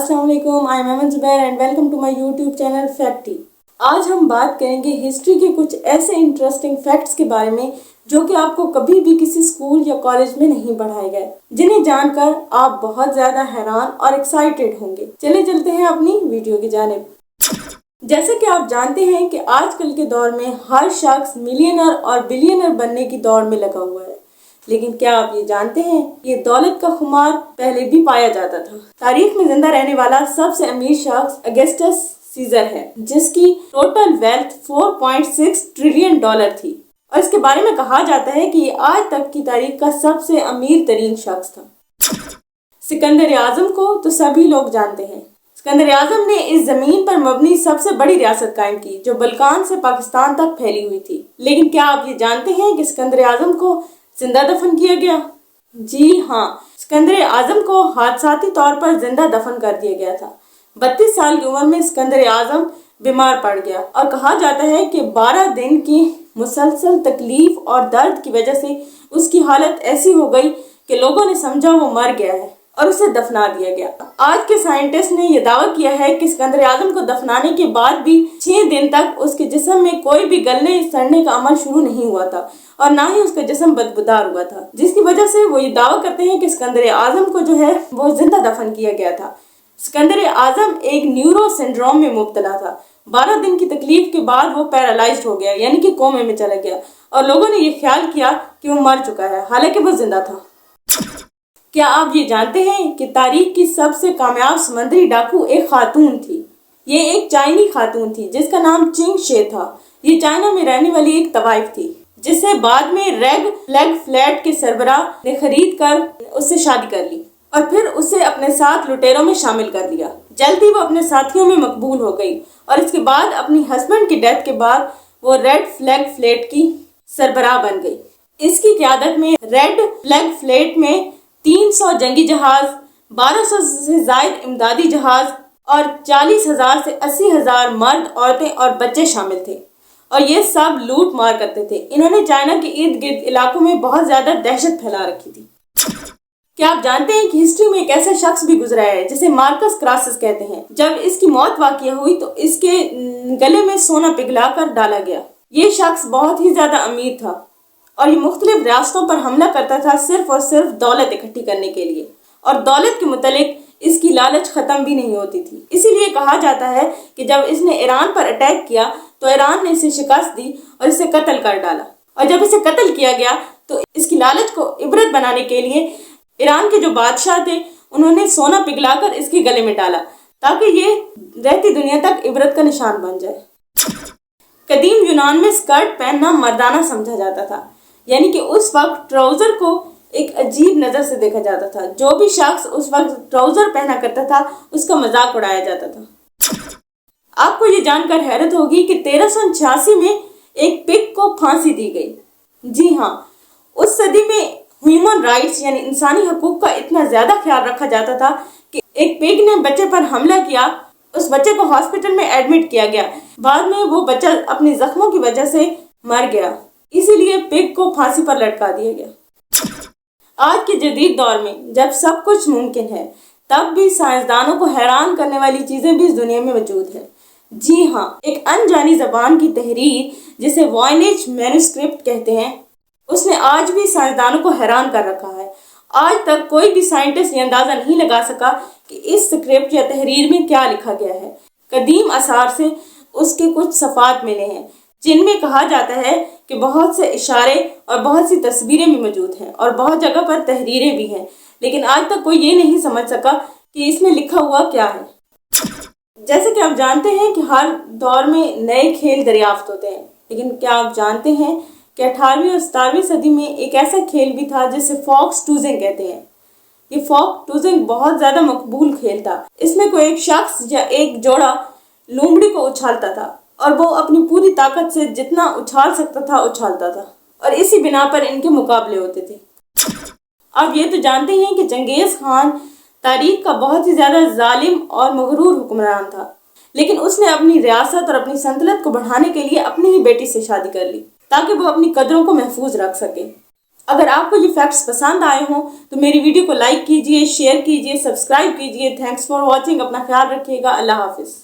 अस्सलाम वालेकुम, I am Aman Zubair and welcome to my YouTube channel Facty. आज हम बात करेंगे हिस्ट्री के कुछ ऐसे इंटरेस्टिंग फैक्ट्स के बारे में जो कि आपको कभी भी किसी स्कूल या कॉलेज में नहीं पढ़ाए गए, जिन्हें जानकर आप बहुत ज्यादा हैरान और एक्साइटेड होंगे। चले चलते हैं अपनी वीडियो की जानिब। जैसे कि आप जानते हैं कि आजकल के दौर में हर शख्स मिलियनर और बिलियनर बनने की दौड़ में लगा हुआ है, लेकिन क्या आप ये जानते हैं ये दौलत का खुमार पहले भी पाया जाता था। तारीख में जिंदा रहने वाला सबसे अमीर शख्स अगस्टस सीजर है, जिसकी टोटल वेल्थ 4.6 ट्रिलियन डॉलर थी और इसके बारे में कहा जाता है कि ये आज तक की तारीख का सबसे अमीर तरीन शख्स था। सिकंदर आजम को तो सभी लोग जानते हैं। सिकंदर आजम ने इस जमीन पर मबनी सबसे बड़ी रियासत कायम की जो बल्कान से पाकिस्तान तक फैली हुई थी। लेकिन क्या आप ये जानते हैं कि सिकंदर आजम को जिंदा दफन किया गया? जी हाँ, सिकंदर आजम को हादसाती तौर पर जिंदा दफन कर दिया गया था। 32 साल की उम्र में सिकंदर आजम बीमार पड़ गया और कहा जाता है कि 12 दिन की मुसलसल तकलीफ और दर्द की वजह से उसकी हालत ऐसी हो गई कि लोगों ने समझा वो मर गया है और उसे दफना दिया गया। आज के साइंटिस्ट ने यह दावा किया है कि सिकंदर आजम को दफनाने के बाद भी 6 दिन तक उसके जिस्म में कोई भी गलने सड़ने का अमल शुरू नहीं हुआ था और ना ही उसका जिस्म बदबूदार हुआ था, जिसकी वजह से वो ये दावा करते हैं कि सिकंदर आजम को जो है वो जिंदा दफन किया गया था। सिकंदर आजम एक न्यूरो सिंड्रोम में मुब्तला था। 12 दिन की तकलीफ के बाद वो पैरालाइज्ड हो गया, यानी कि कोमे में चला गया और लोगों ने ये ख्याल किया कि वो मर चुका है, हालांकि वो जिंदा था। क्या आप ये जानते हैं कि तारीख की सबसे कामयाब समंदरी डाकू एक खातून थी? ये एक चाइनी खातून थी जिसका नाम चिंग शे था। ये चाइना में रहने वाली एक तवाइफ थी जिसे बाद में रेड फ्लैग फ्लैट के सरबराह ने खरीद कर उससे शादी कर ली और फिर उसे अपने साथ लुटेरों में शामिल कर लिया। जल्द ही वो अपने साथियों में मकबूल हो गई और इसके बाद अपनी हस्बैंड की डेथ के बाद वो रेड फ्लैग फ्लैट की सरबराह बन गई। इसकी क़यादत में रेड फ्लैग फ्लैट में 300 जंगी जहाज, 1200 से जायद इमदादी जहाज और 40,000 से 80,000 मर्द, औरतें और बच्चे शामिल थे और ये सब लूट मार करते थे। इन्होंने चाइना के इर्द गिर्द इलाकों में बहुत ज्यादा दहशत फैला रखी थी। क्या आप जानते हैं कि हिस्ट्री में एक ऐसा शख्स भी गुजरा है जिसे मार्कस क्रॉसस कहते हैं। जब इसकी मौत वाक़िया हुई तो इसके गले में सोना पिघला कर डाला गया। ये शख्स बहुत ही ज्यादा अमीर था और ये मुख्तलिफ रियासतों पर हमला करता था सिर्फ और सिर्फ दौलत इकट्ठी करने के लिए, और दौलत के मुतालिक इसकी लालच खत्म भी नहीं होती थी। इसीलिए कहा जाता है कि जब इसने ईरान पर अटैक किया तो ईरान ने इसे शिकस्त दी और इसे कत्ल कर डाला, और जब इसे कत्ल किया गया तो इसकी लालच को इबरत बनाने के लिए ईरान के जो बादशाह थे उन्होंने सोना पिघलाकर इसके गले में डाला ताकि ये रहती दुनिया तक इबरत का निशान बन जाए। कदीम यूनान में स्कर्ट पहनना मर्दाना समझा जाता था, यानी कि उस वक्त ट्राउजर को एक अजीब नजर से देखा जाता था। जो भी शख्स उस वक्त ट्राउजर पहना करता था उसका मजाक उड़ाया जाता था। आपको ये जानकर हैरत होगी कि 1386 में एक पिग को फांसी दी गई। जी हाँ, उस सदी में ह्यूमन राइट्स यानी इंसानी हकूक का इतना ज्यादा ख्याल रखा जाता था कि एक पिग ने बच्चे पर हमला किया, उस बच्चे को हॉस्पिटल में एडमिट किया गया। बाद में वो बच्चा अपने जख्मों की वजह से मर गया, इसीलिए पिग को फांसी पर लटका दिया गया। आज के जदीद दौर में जब सब कुछ मुमकिन है तब भी साइंसदानों को हैरान करने वाली चीजें भी इस दुनिया में मौजूद है। जी हाँ, एक अनजानी जबान की तहरीर जिसे वॉयनेज मैन्युस्क्रिप्ट कहते हैं, उसने आज भी साइंसदानों को हैरान कर रखा है। आज तक कोई भी साइंटिस्ट ये अंदाजा नहीं लगा सका कि इस स्क्रिप्ट या तहरीर में क्या लिखा गया है। कदीम आसार से उसके कुछ सफ़ात मिले हैं जिनमें कहा जाता है कि बहुत से इशारे और बहुत सी तस्वीरें भी मौजूद हैं और बहुत जगह पर तहरीरें भी हैं, लेकिन आज तक कोई ये नहीं समझ सका कि इसमें लिखा हुआ क्या है। जैसे कि आप जानते हैं कि हर दौर में नए खेल दरियाफ्त होते हैं, लेकिन क्या आप जानते हैं कि 18वीं और 17वीं सदी में एक ऐसा खेल भी था जिसे फॉक्स टूजिंग कहते हैं। ये फॉक्स टूजिंग बहुत ज्यादा मकबूल खेल था। इसमें कोई एक शख्स या एक जोड़ा लोमड़ी को उछालता था और वो अपनी पूरी ताकत से जितना उछाल सकता था उछालता था और इसी बिना पर इनके मुकाबले होते थे। अब ये तो जानते हैं कि चंगेज खान तारीख का बहुत ही ज्यादा जालिम और मगरूर हुक्मरान था, लेकिन उसने अपनी रियासत और अपनी सल्तनत को बढ़ाने के लिए अपनी ही बेटी से शादी कर ली ताकि वो अपनी कदरों को महफूज रख सके। اگر آپ کو یہ فیکٹس پسند آئے ہوں تو میری ویڈیو کو لائک کیجئے، شیئر کیجئے، سبسکرائب کیجئے۔ تھینکس فار واچنگ، اپنا خیال رکھیے گا، اللہ حافظ۔